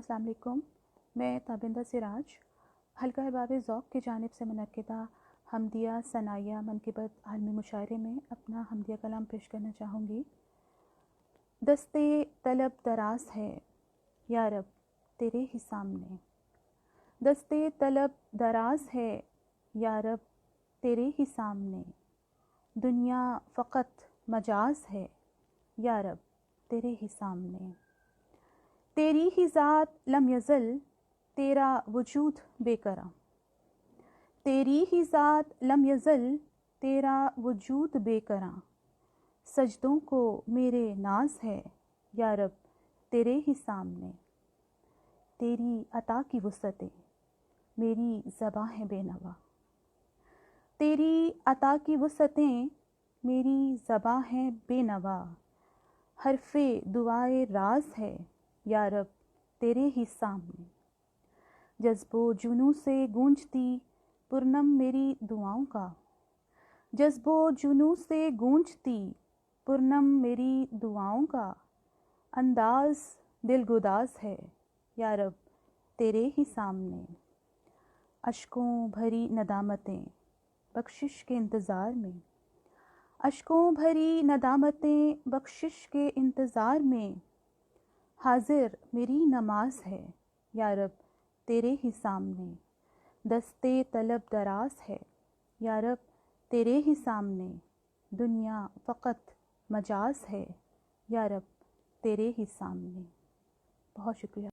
السلام علیکم، میں تابندہ سراج حلقہ احباب ذوق کی جانب سے منعقدہ حمدیہ ثنائیہ منقبت عالمی مشاعرے میں اپنا حمدیہ کلام پیش کرنا چاہوں گی۔ دستے طلب دراز ہے یا رب تیرے ہی سامنے، دستے طلب دراز ہے یا رب تیرے ہی سامنے، دنیا فقط مجاز ہے یا رب تیرے ہی سامنے، تیری ہی ذات لم یزل تیرا وجود بے کرا، تیری ہی ذات لم یزل تیرا وجود بے کرا، سجدوں کو میرے ناز ہے یا رب تیرے ہی سامنے، تیری عطا کی وسعتیں میری زباں ہے بے نوا، تیری عطا کی وسعتیں میری زباں ہے بے نوا، حرف دعائے راز ہے یا رب تیرے ہی سامنے، جذب و جنوں سے گونجتی پرنم میری دعاؤں کا، جذب و جنوں سے گونجتی پرنم میری دعاؤں کا، انداز دلگداز ہے یا رب تیرے ہی سامنے، اشکوں بھری ندامتیں بخشش کے انتظار میں، اشکوں بھری ندامتیں بخشش کے انتظار میں، حاضر میری نماز ہے یا رب تیرے ہی سامنے، دستے طلب دراز ہے یا رب تیرے ہی سامنے، دنیا فقط مجاز ہے یا رب تیرے ہی سامنے۔ بہت شکریہ۔